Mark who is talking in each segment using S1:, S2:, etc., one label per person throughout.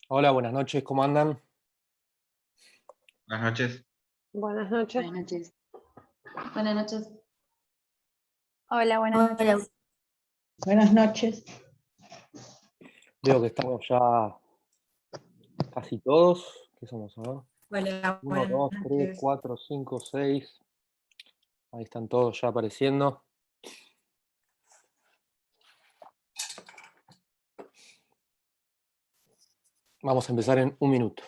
S1: Hola, buenas noches, ¿cómo andan?
S2: Buenas noches.
S3: Buenas noches.
S4: Buenas noches. Buenas noches.
S5: Hola, buenas
S4: Hola.
S5: noches.
S4: Buenas noches.
S1: Veo que estamos ya casi todos. ¿Qué somos ahora?
S4: Hola,
S1: 1,
S4: buenas
S1: 2, 3,
S4: noches.
S1: 4, 5, 6. Ahí están todos ya apareciendo. Vamos a empezar en un minuto.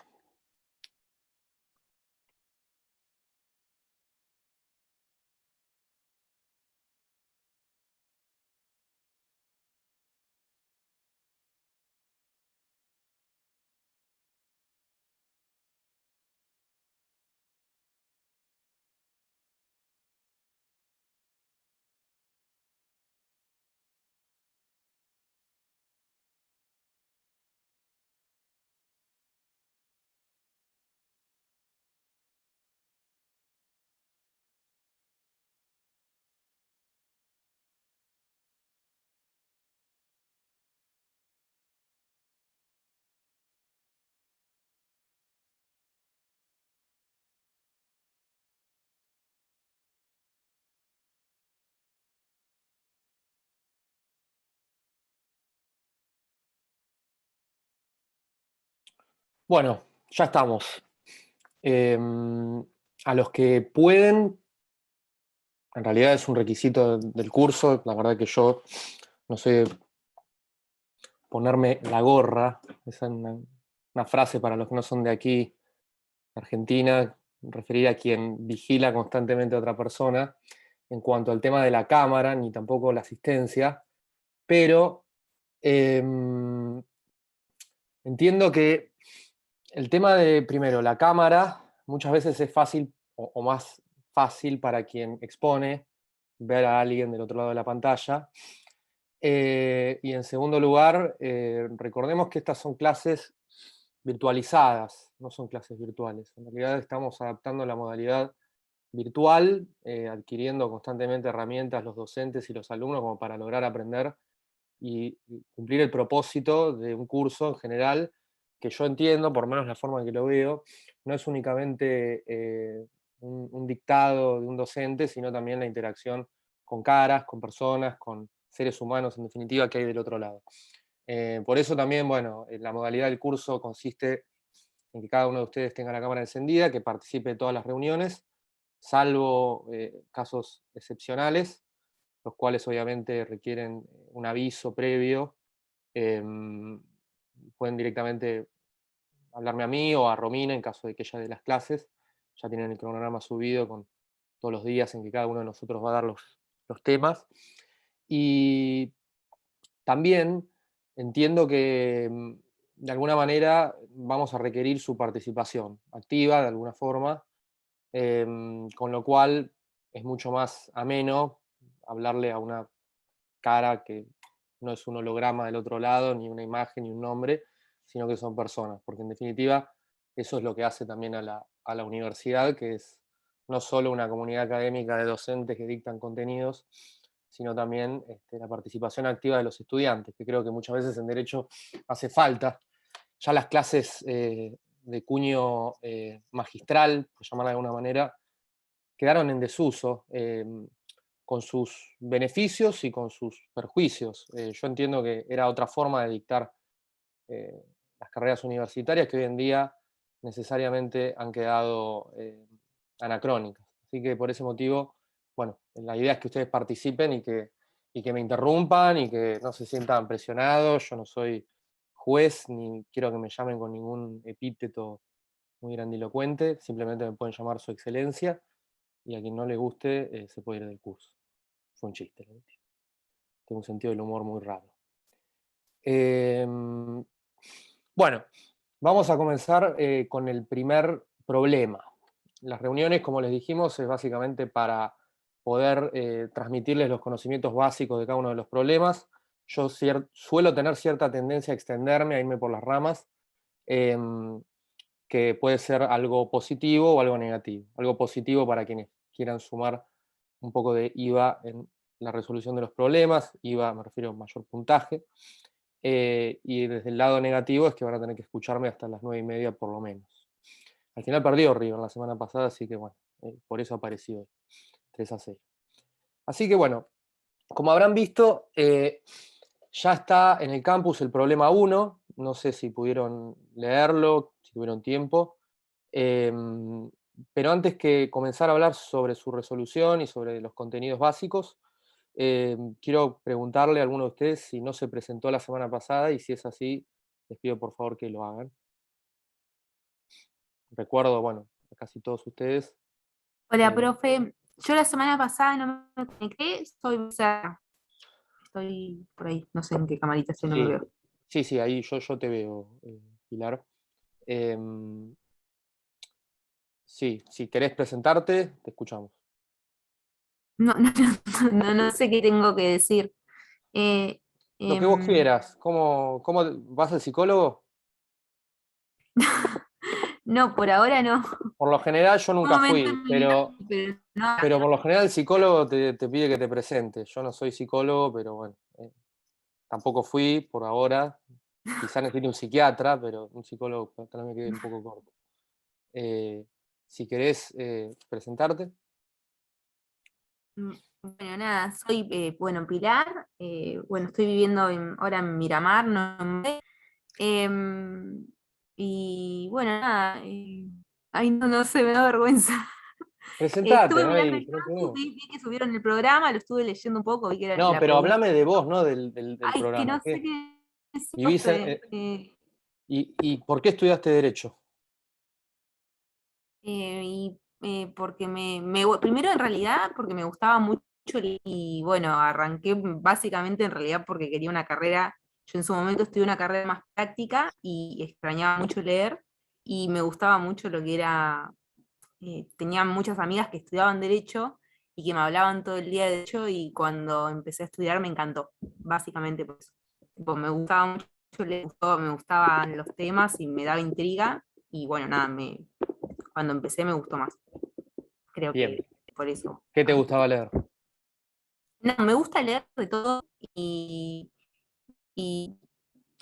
S1: Bueno, ya estamos. A los que pueden, en realidad es un requisito del curso. La verdad que yo no sé ponerme la gorra. Esa es una frase para los que no son de aquí, Argentina, referir a quien vigila constantemente a otra persona en cuanto al tema de la cámara, ni tampoco la asistencia, pero entiendo que el tema de, primero, la cámara muchas veces es fácil o más fácil para quien expone ver a alguien del otro lado de la pantalla. Y en segundo lugar, recordemos que estas son clases virtualizadas, no son clases virtuales. En realidad estamos adaptando la modalidad virtual, adquiriendo constantemente herramientas los docentes y los alumnos como para lograr aprender y cumplir el propósito de un curso en general, que yo entiendo, por lo menos la forma en que lo veo, no es únicamente un dictado de un docente, sino también la interacción con caras, con personas, con seres humanos, en definitiva, que hay del otro lado. Por eso también, bueno, la modalidad del curso consiste en que cada uno de ustedes tenga la cámara encendida, que participe de todas las reuniones, salvo casos excepcionales, los cuales obviamente requieren un aviso previo. em, Pueden directamente hablarme a mí o a Romina en caso de que ella dé las clases. Ya tienen el cronograma subido con todos los días en que cada uno de nosotros va a dar los temas. Y también entiendo que de alguna manera vamos a requerir su participación activa, de alguna forma, con lo cual es mucho más ameno hablarle a una cara que no es un holograma del otro lado, ni una imagen, ni un nombre, sino que son personas, porque en definitiva eso es lo que hace también a la universidad, que es no solo una comunidad académica de docentes que dictan contenidos, sino también la participación activa de los estudiantes, que creo que muchas veces en derecho hace falta. Ya las clases de cuño magistral, por llamarla de alguna manera, quedaron en desuso, con sus beneficios y con sus perjuicios. Yo entiendo que era otra forma de dictar eh, las carreras universitarias que hoy en día necesariamente han quedado anacrónicas. Así que por ese motivo, bueno, la idea es que ustedes participen y que me interrumpan y que no se sientan presionados. Yo no soy juez ni quiero que me llamen con ningún epíteto muy grandilocuente, simplemente me pueden llamar su excelencia y a quien no le guste se puede ir del curso. Fue un chiste, lo último. Tengo un sentido del humor muy raro. Em, bueno, vamos a comenzar con el primer problema. Las reuniones, como les dijimos, es básicamente para poder transmitirles los conocimientos básicos de cada uno de los problemas. Yo suelo tener cierta tendencia a extenderme, a irme por las ramas, em, que puede ser algo positivo o algo negativo. Algo positivo para quienes quieran sumar un poco de IVA en la resolución de los problemas, IVA me refiero a mayor puntaje, y desde el lado negativo es que van a tener que escucharme hasta las 9:30 por lo menos. Al final perdió River la semana pasada, así que bueno, por eso apareció 3-0. Así que bueno, como habrán visto, ya está en el campus el problema 1, no sé si pudieron leerlo, si tuvieron tiempo, pero antes que comenzar a hablar sobre su resolución y sobre los contenidos básicos, quiero preguntarle a alguno de ustedes si no se presentó la semana pasada y si es así, les pido por favor que lo hagan. Recuerdo, bueno, a casi todos ustedes.
S3: Hola, profe. Yo la semana pasada no me conecté, estoy por ahí, no sé en qué camarita estoy, no me
S1: Sí,
S3: veo.
S1: sí, ahí yo te veo, Pilar. Em, sí, si querés presentarte, te escuchamos.
S3: No sé qué tengo que decir. Eh,
S1: Lo que vos
S3: em,
S1: quieras. ¿Cómo vas al psicólogo?
S3: no, por ahora no.
S1: Por lo general yo
S3: Un
S1: nunca
S3: momento
S1: fui,
S3: en mi vida, pero no.
S1: pero por lo general el psicólogo te pide que te presentes. Yo no soy psicólogo, pero bueno, tampoco fui por ahora. Quizá necesite un psiquiatra, pero un psicólogo también me quedé un poco corto. Si querés presentarte.
S3: Bueno, nada, soy, Pilar, bueno, estoy viviendo ahora en Miramar, no en Madrid. Y bueno, nada, ay, no sé, me da vergüenza.
S1: Presentate,
S3: Estuve
S1: ¿no?
S3: mirando el
S1: No hay
S3: campus,
S1: problema.
S3: vi que subieron el programa, lo estuve leyendo un poco, vi que era
S1: No,
S3: la
S1: pero
S3: pregunta.
S1: hablame de vos, ¿no? Del
S3: Ay, que
S1: programa.
S3: no sé qué decir,
S1: ¿Vivís
S3: profe.
S1: y por qué estudiaste Derecho?
S3: Porque primero en realidad porque me gustaba mucho y bueno, arranqué básicamente en realidad porque quería una carrera, yo en su momento estudié una carrera más práctica y extrañaba mucho leer y me gustaba mucho lo que era, tenía muchas amigas que estudiaban derecho y que me hablaban todo el día de derecho y cuando empecé a estudiar me encantó, básicamente por eso. Tipo, me gustaba mucho leer, me gustaban los temas y me daba intriga y bueno, nada, cuando empecé me gustó más. Creo
S1: Bien.
S3: que por eso.
S1: ¿Qué te gustaba leer?
S3: No, me gusta leer de todo y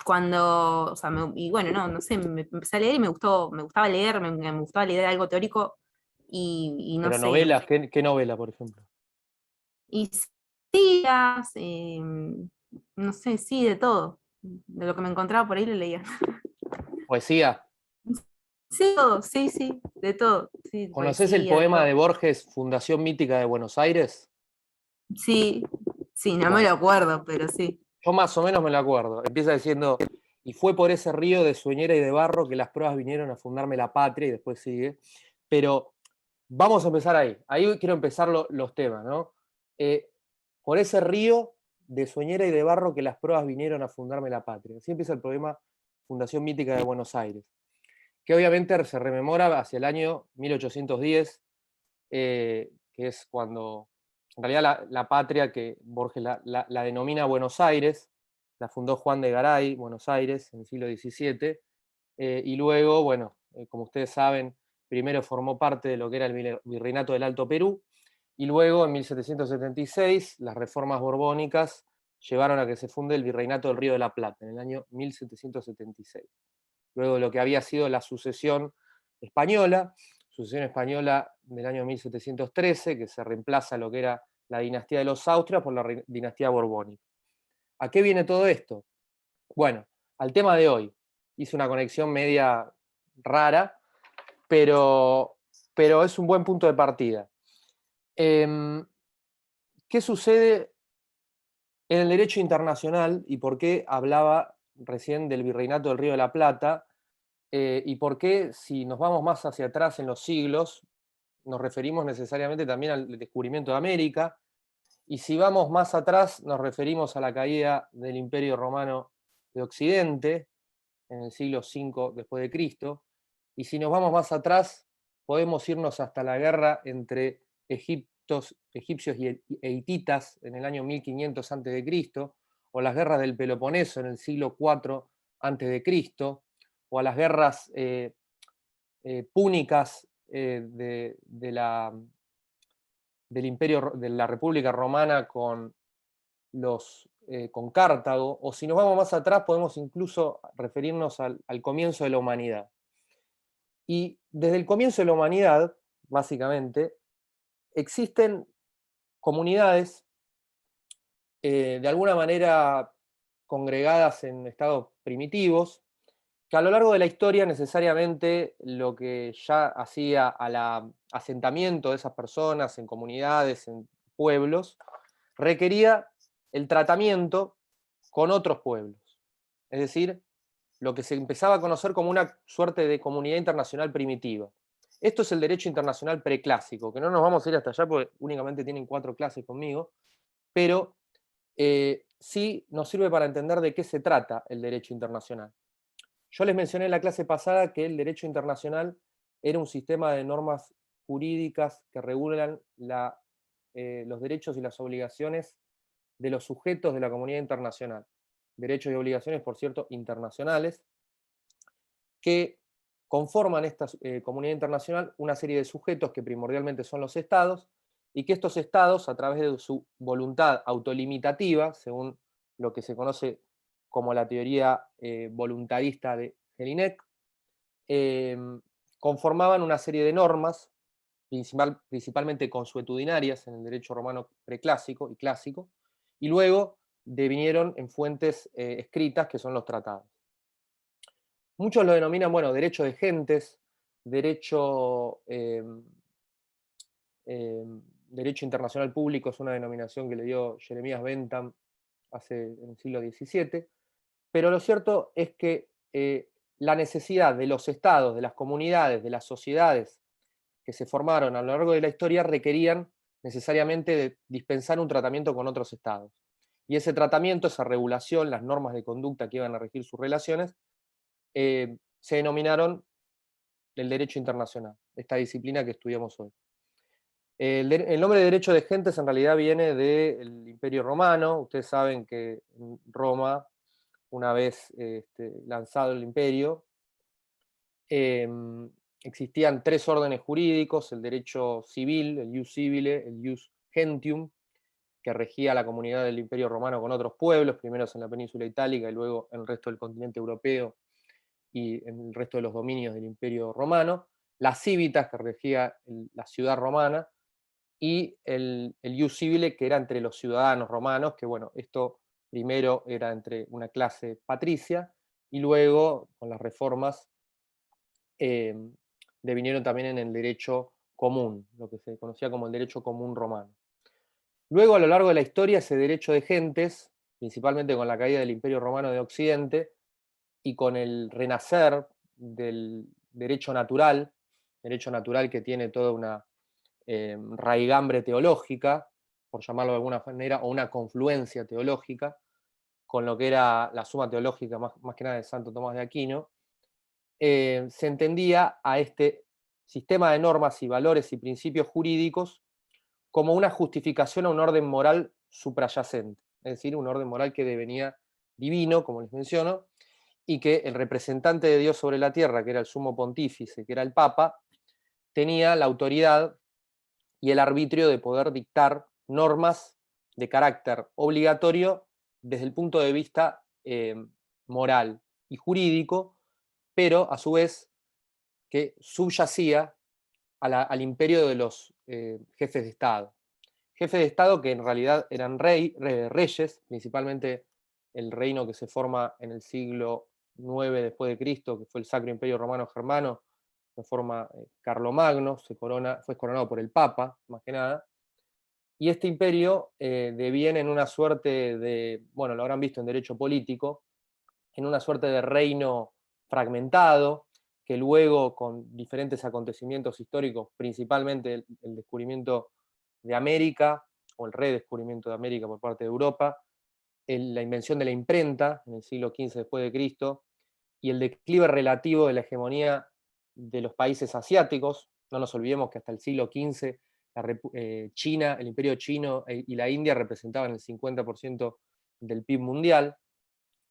S3: cuando, o sea, y bueno, no sé, me empecé a leer y me gustaba leer, me gustaba leer algo teórico y no
S1: Pero
S3: sé,
S1: novelas, ¿qué novela, por ejemplo?
S3: y sí, no sé, sí, de todo. De lo que me encontraba por ahí lo leía.
S1: Poesía.
S3: Sí, todo, sí, sí, de todo. Sí,
S1: ¿Conoces el
S3: poesía, de
S1: poema de
S3: todo.
S1: Borges, Fundación Mítica de Buenos Aires?
S3: Sí, sí, no me
S1: Bueno,
S3: lo acuerdo, pero sí.
S1: yo más o menos me lo acuerdo. Empieza diciendo, y fue por ese río de sueñera y de barro que las pruebas vinieron a fundarme la patria, y después sigue. Pero vamos a empezar ahí. Ahí quiero empezar los temas, ¿no? Por ese río de sueñera y de barro que las pruebas vinieron a fundarme la patria. Así empieza el poema Fundación Mítica de Buenos Aires, que obviamente se rememora hacia el año 1810, que es cuando, en realidad la patria que Borges la denomina Buenos Aires, la fundó Juan de Garay, Buenos Aires, en el siglo XVII, y luego, bueno, como ustedes saben, primero formó parte de lo que era el Virreinato del Alto Perú, y luego en 1776 las reformas borbónicas llevaron a que se funde el Virreinato del Río de la Plata, en el año 1776. Luego de lo que había sido la sucesión española del año 1713, que se reemplaza lo que era la dinastía de los Austrias por la dinastía borbónica. ¿A qué viene todo esto? Bueno, al tema de hoy. Hice una conexión media rara, pero es un buen punto de partida. ¿Qué sucede en el derecho internacional y por qué hablaba recién del Virreinato del Río de la Plata? Y por qué, si nos vamos más hacia atrás en los siglos, nos referimos necesariamente también al descubrimiento de América, y si vamos más atrás, nos referimos a la caída del Imperio Romano de Occidente, en el siglo V después de Cristo, y si nos vamos más atrás, podemos irnos hasta la guerra entre egipcios e hititas en el año 1500 a.C., o las guerras del Peloponeso en el siglo IV a.C., o a las guerras púnicas del imperio, de la República Romana con con Cartago, o si nos vamos más atrás podemos incluso referirnos al comienzo de la humanidad. Y desde el comienzo de la humanidad, básicamente, existen comunidades de alguna manera congregadas en estados primitivos, que a lo largo de la historia necesariamente lo que ya hacía al asentamiento de esas personas en comunidades, en pueblos, requería el tratamiento con otros pueblos. Es decir, lo que se empezaba a conocer como una suerte de comunidad internacional primitiva. Esto es el derecho internacional preclásico, que no nos vamos a ir hasta allá porque únicamente tienen 4 clases conmigo, pero sí nos sirve para entender de qué se trata el derecho internacional. Yo les mencioné en la clase pasada que el derecho internacional era un sistema de normas jurídicas que regulan los derechos y las obligaciones de los sujetos de la comunidad internacional. Derechos y obligaciones, por cierto, internacionales, que conforman esta comunidad internacional una serie de sujetos que primordialmente son los estados, y que estos estados, a través de su voluntad autolimitativa, según lo que se conoce como la teoría voluntarista de Jelinek, conformaban una serie de normas, principalmente consuetudinarias en el derecho romano preclásico y clásico, y luego devinieron en fuentes escritas que son los tratados. Muchos lo denominan, bueno, derecho de gentes, derecho, derecho internacional público, es una denominación que le dio Jeremías Bentham en el siglo XVII, pero lo cierto es que la necesidad de los estados, de las comunidades, de las sociedades que se formaron a lo largo de la historia requerían necesariamente de dispensar un tratamiento con otros estados. Y ese tratamiento, esa regulación, las normas de conducta que iban a regir sus relaciones, se denominaron el derecho internacional, esta disciplina que estudiamos hoy. El nombre de derecho de gentes en realidad viene del Imperio Romano. Ustedes saben que en Roma, una vez lanzado el imperio, existían 3 órdenes jurídicos: el derecho civil, el ius civile, el ius gentium, que regía la comunidad del Imperio Romano con otros pueblos, primero en la península itálica y luego en el resto del continente europeo y en el resto de los dominios del Imperio Romano; las civitas, que regía la ciudad romana; y el ius civile, que era entre los ciudadanos romanos, que bueno, esto primero era entre una clase patricia, y luego, con las reformas, devinieron también en el derecho común, lo que se conocía como el derecho común romano. Luego, a lo largo de la historia, ese derecho de gentes, principalmente con la caída del Imperio Romano de Occidente y con el renacer del derecho natural que tiene toda una raigambre teológica, por llamarlo de alguna manera, o una confluencia teológica, con lo que era la Suma Teológica, más que nada de Santo Tomás de Aquino, se entendía a este sistema de normas y valores y principios jurídicos como una justificación a un orden moral suprayacente, es decir, un orden moral que devenía divino, como les menciono, y que el representante de Dios sobre la tierra, que era el sumo pontífice, que era el Papa, tenía la autoridad y el arbitrio de poder dictar normas de carácter obligatorio desde el punto de vista moral y jurídico, pero a su vez que subyacía al imperio de los jefes de Estado. Jefes de Estado que en realidad eran reyes, principalmente el reino que se forma en el siglo IX después de Cristo, que fue el Sacro Imperio Romano Germano, de forma Carlomagno, fue coronado por el Papa, más que nada. Y este imperio deviene en una suerte de, bueno, lo habrán visto en derecho político, en una suerte de reino fragmentado, que luego, con diferentes acontecimientos históricos, principalmente el descubrimiento de América, o el redescubrimiento de América por parte de Europa, la invención de la imprenta en el siglo XV después de Cristo, y el declive relativo de la hegemonía de los países asiáticos. No nos olvidemos que hasta el siglo XV China, el imperio chino y la India representaban el 50% del PIB mundial,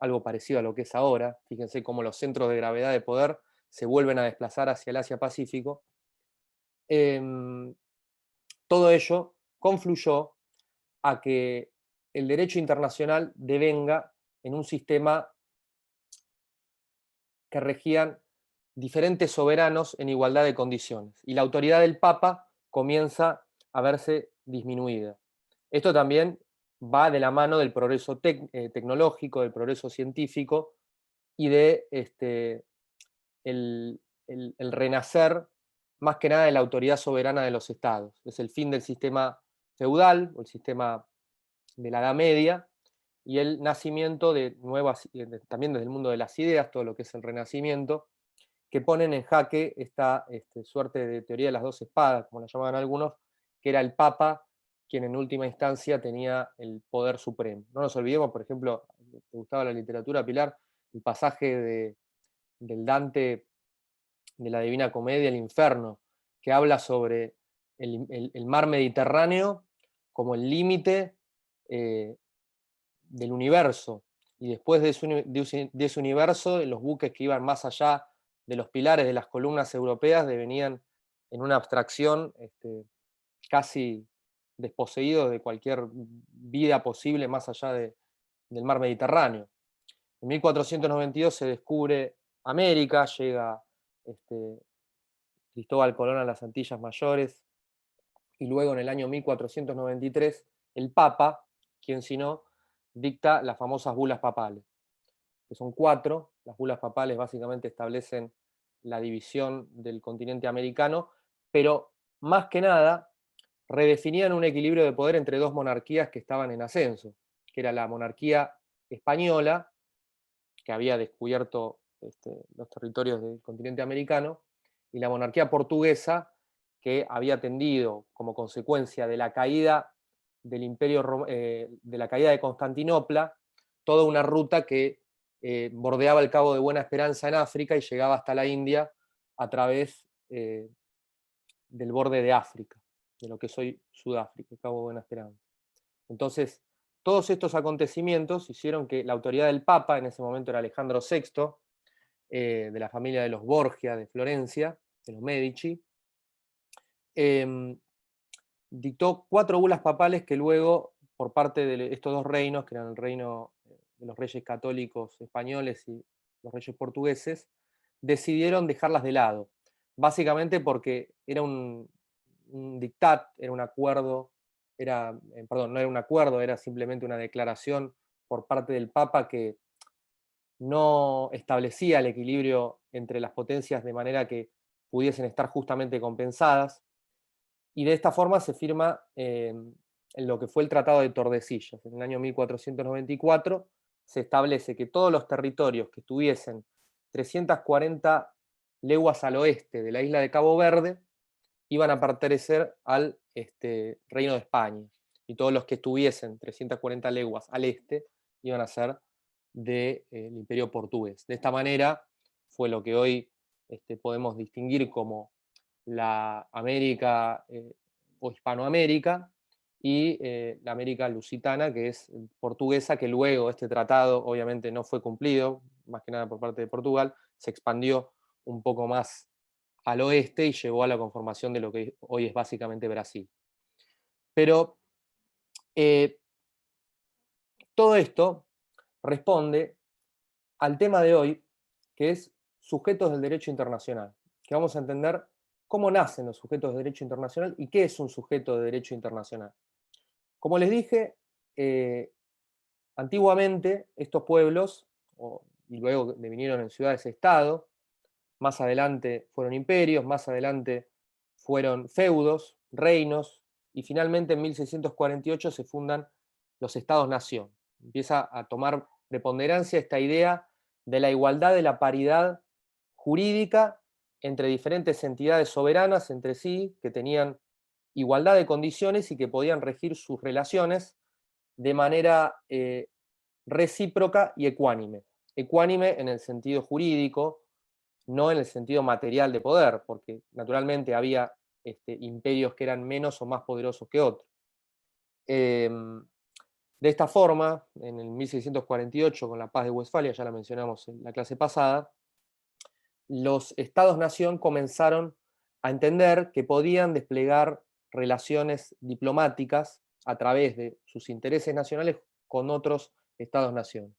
S1: algo parecido a lo que es ahora. Fíjense cómo los centros de gravedad de poder se vuelven a desplazar hacia el Asia-Pacífico. Todo ello confluyó a que el derecho internacional devenga en un sistema que regían diferentes soberanos en igualdad de condiciones, y la autoridad del Papa comienza a verse disminuida. Esto también va de la mano del progreso tecnológico, del progreso científico y de el renacer más que nada de la autoridad soberana de los estados. Es el fin del sistema feudal, o el sistema de la Edad Media, y el nacimiento de nuevas, también desde el mundo de las ideas, todo lo que es el Renacimiento, que ponen en jaque esta suerte de teoría de las dos espadas, como la llamaban algunos, que era el Papa quien en última instancia tenía el poder supremo. No nos olvidemos, por ejemplo, ¿te gustaba la literatura, Pilar? El pasaje del Dante de la Divina Comedia, el Inferno, que habla sobre el mar Mediterráneo como el límite del universo, y después de ese universo, los buques que iban más allá de los pilares de las columnas europeas devenían en una abstracción casi desposeídos de cualquier vida posible más allá del mar Mediterráneo. En 1492 se descubre América, llega Cristóbal Colón a las Antillas Mayores, y luego en el año 1493 el Papa, quien si no, dicta las famosas bulas papales, que son 4. Las bulas papales básicamente establecen la división del continente americano, pero más que nada redefinían un equilibrio de poder entre dos monarquías que estaban en ascenso, que era la monarquía española, que había descubierto los territorios del continente americano, y la monarquía portuguesa, que había tendido como consecuencia de la caída del imperio, de la caída de Constantinopla, toda una ruta que bordeaba el Cabo de Buena Esperanza en África y llegaba hasta la India a través del borde de África, de lo que es hoy Sudáfrica, el Cabo de Buena Esperanza. Entonces, todos estos acontecimientos hicieron que la autoridad del Papa, en ese momento era Alejandro VI, de la familia de los Borgia de Florencia, de los Medici, dictó 4 bulas papales que luego, por parte de estos dos reinos, que eran el reino de los reyes católicos españoles y los reyes portugueses, decidieron dejarlas de lado, básicamente porque era un dictat, era un acuerdo, perdón, no era un acuerdo, era simplemente una declaración por parte del Papa que no establecía el equilibrio entre las potencias de manera que pudiesen estar justamente compensadas, y de esta forma se firma en lo que fue el Tratado de Tordesillas. En el año 1494 se establece que todos los territorios que estuviesen 340 leguas al oeste de la isla de Cabo Verde iban a pertenecer al Reino de España, y todos los que estuviesen 340 leguas al este iban a ser del Imperio Portugués. De esta manera fue lo que hoy podemos distinguir como la América o Hispanoamérica, y la América Lusitana, que es portuguesa, que luego este tratado obviamente no fue cumplido, más que nada por parte de Portugal, se expandió un poco más al oeste y llevó a la conformación de lo que hoy es básicamente Brasil. Pero todo esto responde al tema de hoy, que es sujetos del derecho internacional, que vamos a entender cómo nacen los sujetos de derecho internacional y qué es un sujeto de derecho internacional. Como les dije, antiguamente estos pueblos, y luego devinieron en ciudades-estado, más adelante fueron imperios, más adelante fueron feudos, reinos, y finalmente en 1648 se fundan los estados-nación. Empieza a tomar preponderancia esta idea de la igualdad, de la paridad jurídica entre diferentes entidades soberanas entre sí, que tenían igualdad de condiciones y que podían regir sus relaciones de manera recíproca y ecuánime. Ecuánime en el sentido jurídico, no en el sentido material de poder, porque naturalmente había imperios que eran menos o más poderosos que otros. De esta forma, en el 1648, con la Paz de Westfalia, ya la mencionamos en la clase pasada, los estados-nación comenzaron a entender que podían desplegar relaciones diplomáticas a través de sus intereses nacionales con otros estados-nación.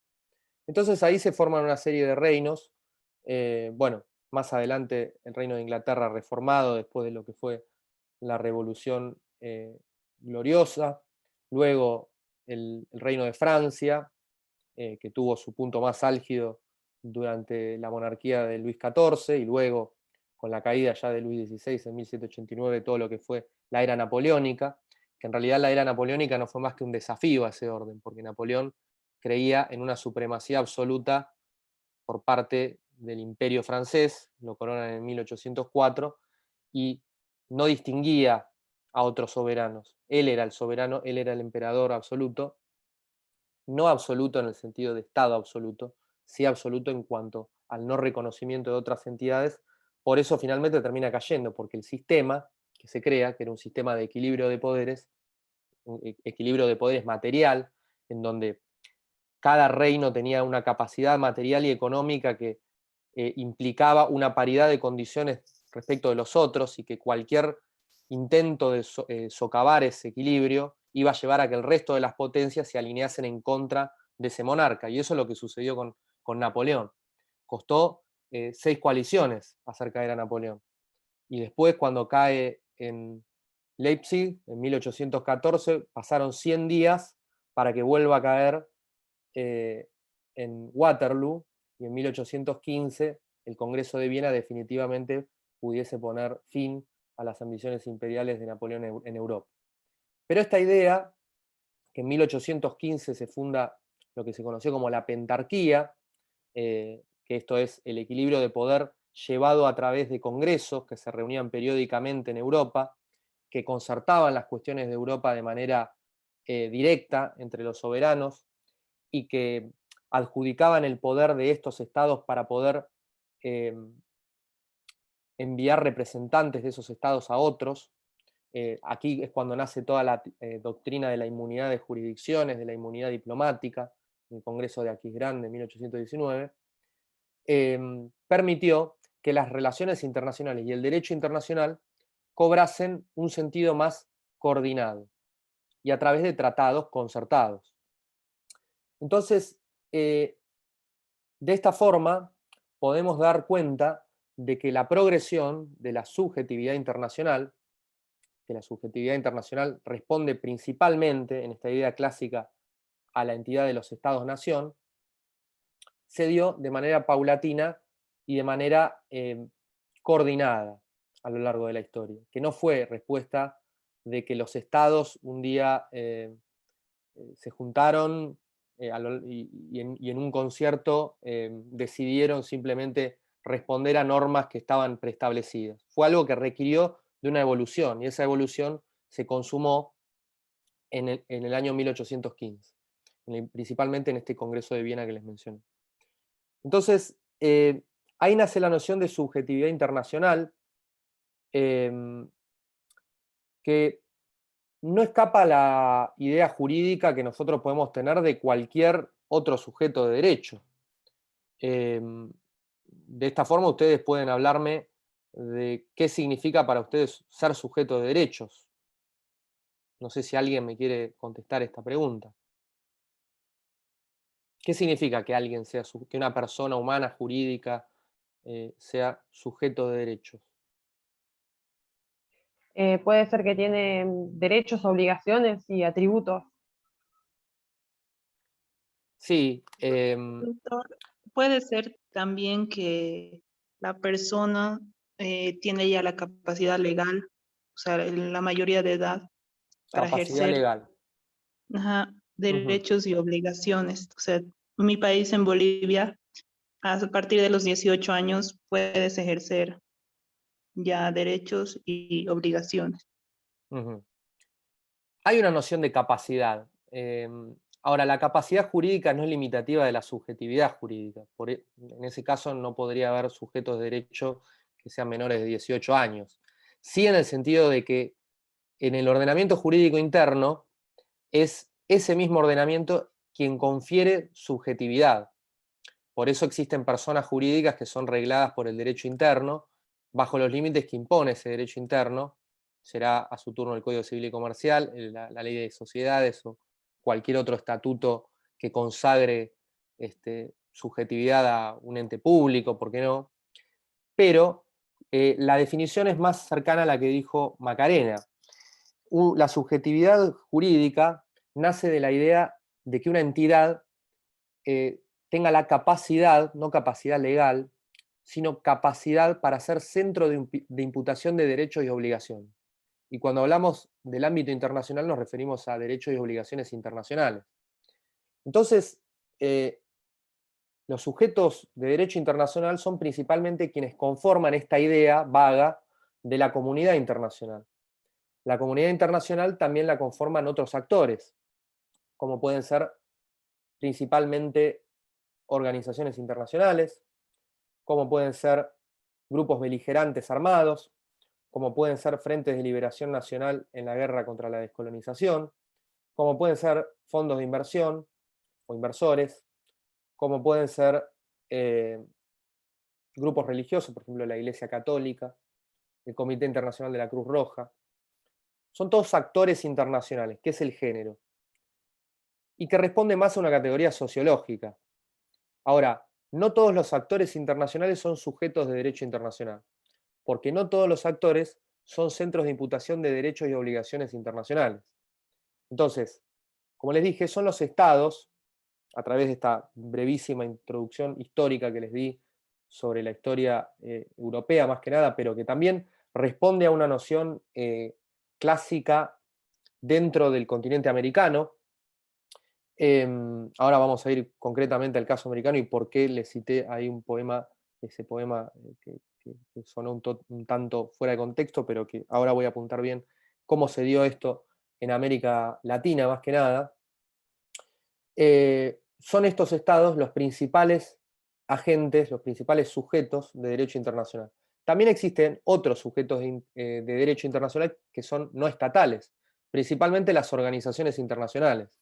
S1: Entonces ahí se forman una serie de reinos, bueno, más adelante el reino de Inglaterra reformado después de lo que fue la Revolución Gloriosa, luego el reino de Francia, que tuvo su punto más álgido durante la monarquía de Luis XIV, y luego con la caída ya de Luis XVI en 1789, todo lo que fue la era napoleónica, que en realidad la era napoleónica no fue más que un desafío a ese orden, porque Napoleón creía en una supremacía absoluta por parte del imperio francés, lo coronan en 1804, y no distinguía a otros soberanos. Él era el soberano, él era el emperador absoluto, no absoluto en el sentido de Estado absoluto, sí absoluto en cuanto al no reconocimiento de otras entidades. Por eso finalmente termina cayendo, porque el sistema que se crea, que era un sistema de equilibrio de poderes, un equilibrio de poderes material, en donde cada reino tenía una capacidad material y económica que implicaba una paridad de condiciones respecto de los otros, y que cualquier intento de socavar ese equilibrio iba a llevar a que el resto de las potencias se alineasen en contra de ese monarca. Y eso es lo que sucedió con Napoleón. Costó 6 coaliciones hacer caer a Napoleón. Y después, cuando cae en Leipzig, en 1814, pasaron 100 días para que vuelva a caer en Waterloo, y en 1815 el Congreso de Viena definitivamente pudiese poner fin a las ambiciones imperiales de Napoleón en Europa. Pero esta idea, que en 1815 se funda lo que se conoció como la pentarquía, que esto es el equilibrio de poder llevado a través de congresos que se reunían periódicamente en Europa, que concertaban las cuestiones de Europa de manera directa entre los soberanos, y que adjudicaban el poder de estos estados para poder enviar representantes de esos estados a otros. Aquí es cuando nace toda la doctrina de la inmunidad de jurisdicciones, de la inmunidad diplomática, el Congreso de Aquisgrán de 1819, permitió que las relaciones internacionales y el derecho internacional cobrasen un sentido más coordinado, y a través de tratados concertados. Entonces, de esta forma podemos dar cuenta de que la progresión de la subjetividad internacional, que la subjetividad internacional responde principalmente, en esta idea clásica, a la entidad de los estados-nación, se dio de manera paulatina y de manera coordinada a lo largo de la historia, que no fue respuesta de que los estados un día se juntaron y en un concierto decidieron simplemente responder a normas que estaban preestablecidas. Fue algo que requirió de una evolución, y esa evolución se consumó en el año 1815, principalmente en este Congreso de Viena que les mencioné. Entonces, ahí nace la noción de subjetividad internacional, que no escapa a la idea jurídica que nosotros podemos tener de cualquier otro sujeto de derecho. De esta forma ustedes pueden hablarme de qué significa para ustedes ser sujeto de derechos. No sé si alguien me quiere contestar esta pregunta. ¿Qué significa que alguien sea, que una persona humana jurídica sea sujeto de derechos?
S6: Puede ser que tiene derechos, obligaciones y atributos.
S1: Sí.
S7: Doctor, puede ser también que la persona tiene ya la capacidad legal, o sea, la mayoría de edad para
S1: Capacidad
S7: ejercer
S1: legal.
S7: derechos y obligaciones. O sea, en mi país, en Bolivia, a partir de los 18 años puedes ejercer ya derechos y obligaciones.
S1: Hay una noción de capacidad. Ahora, la capacidad jurídica no es limitativa de la subjetividad jurídica. En ese caso no podría haber sujetos de derecho que sean menores de 18 años. Sí, en el sentido de que en el ordenamiento jurídico interno es ese mismo ordenamiento quien confiere subjetividad. Por eso existen personas jurídicas que son regladas por el derecho interno, bajo los límites que impone ese derecho interno, será a su turno el Código Civil y Comercial, la Ley de Sociedades o cualquier otro estatuto que consagre subjetividad a un ente público, ¿por qué no? Pero la definición es más cercana a la que dijo Macarena. La subjetividad jurídica nace de la idea de que una entidad tenga la capacidad, no capacidad legal, sino capacidad para ser centro de imputación de derechos y obligaciones. Y cuando hablamos del ámbito internacional nos referimos a derechos y obligaciones internacionales. Entonces, los sujetos de derecho internacional son principalmente quienes conforman esta idea vaga de la comunidad internacional. La comunidad internacional también la conforman otros actores, como pueden ser principalmente organizaciones internacionales, como pueden ser grupos beligerantes armados, como pueden ser frentes de liberación nacional en la guerra contra la descolonización, como pueden ser fondos de inversión o inversores, como pueden ser grupos religiosos, por ejemplo la Iglesia Católica, el Comité Internacional de la Cruz Roja. Son todos actores internacionales, que es el género, y que responde más a una categoría sociológica. Ahora, no todos los actores internacionales son sujetos de derecho internacional, porque no todos los actores son centros de imputación de derechos y obligaciones internacionales. Entonces, como les dije, son los estados, a través de esta brevísima introducción histórica que les di sobre la historia europea más que nada, pero que también responde a una noción clásica dentro del continente americano. Ahora vamos a ir concretamente al caso americano y por qué les cité ahí un poema, ese poema que sonó un tanto fuera de contexto, pero que ahora voy a apuntar bien cómo se dio esto en América Latina más que nada. Son estos estados los principales agentes, los principales sujetos de derecho internacional. También existen otros sujetos de derecho internacional que son no estatales, principalmente las organizaciones internacionales.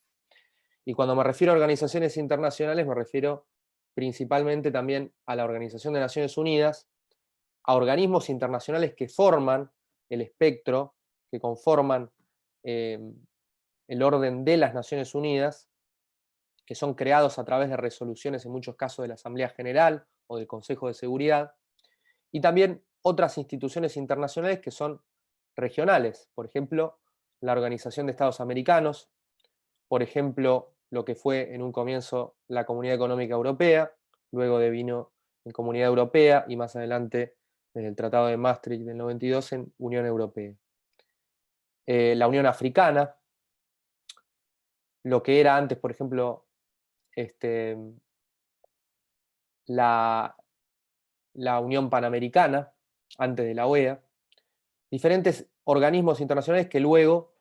S1: Y cuando me refiero a organizaciones internacionales, me refiero principalmente también a la Organización de Naciones Unidas, a organismos internacionales que forman el espectro, que conforman el orden de las Naciones Unidas, que son creados a través de resoluciones en muchos casos de la Asamblea General o del Consejo de Seguridad, y también otras instituciones internacionales que son regionales, por ejemplo, la Organización de Estados Americanos, por ejemplo, lo que fue en un comienzo la Comunidad Económica Europea, luego devino en Comunidad Europea y más adelante desde el Tratado de Maastricht del 92 en Unión Europea. La Unión Africana, lo que era antes, por ejemplo, la Unión Panamericana, antes de la OEA, diferentes organismos internacionales que luego,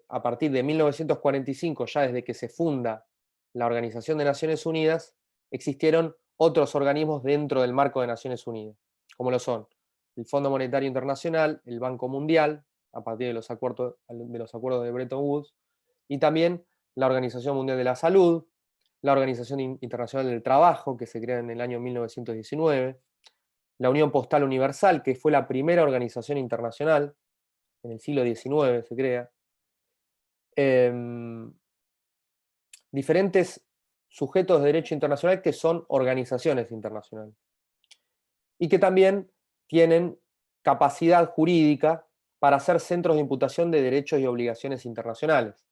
S1: a partir de 1945, ya desde que se funda la Organización de Naciones Unidas, existieron otros organismos dentro del marco de Naciones Unidas, como lo son el Fondo Monetario Internacional, el Banco Mundial, a partir de los acuerdos de Bretton Woods, y también la Organización Mundial de la Salud, la Organización Internacional del Trabajo, que se crea en el año 1919, la Unión Postal Universal, que fue la primera organización internacional, en el siglo XIX se crea, diferentes sujetos de derecho internacional que son organizaciones internacionales, y que también tienen capacidad jurídica para ser centros de imputación de derechos y obligaciones internacionales.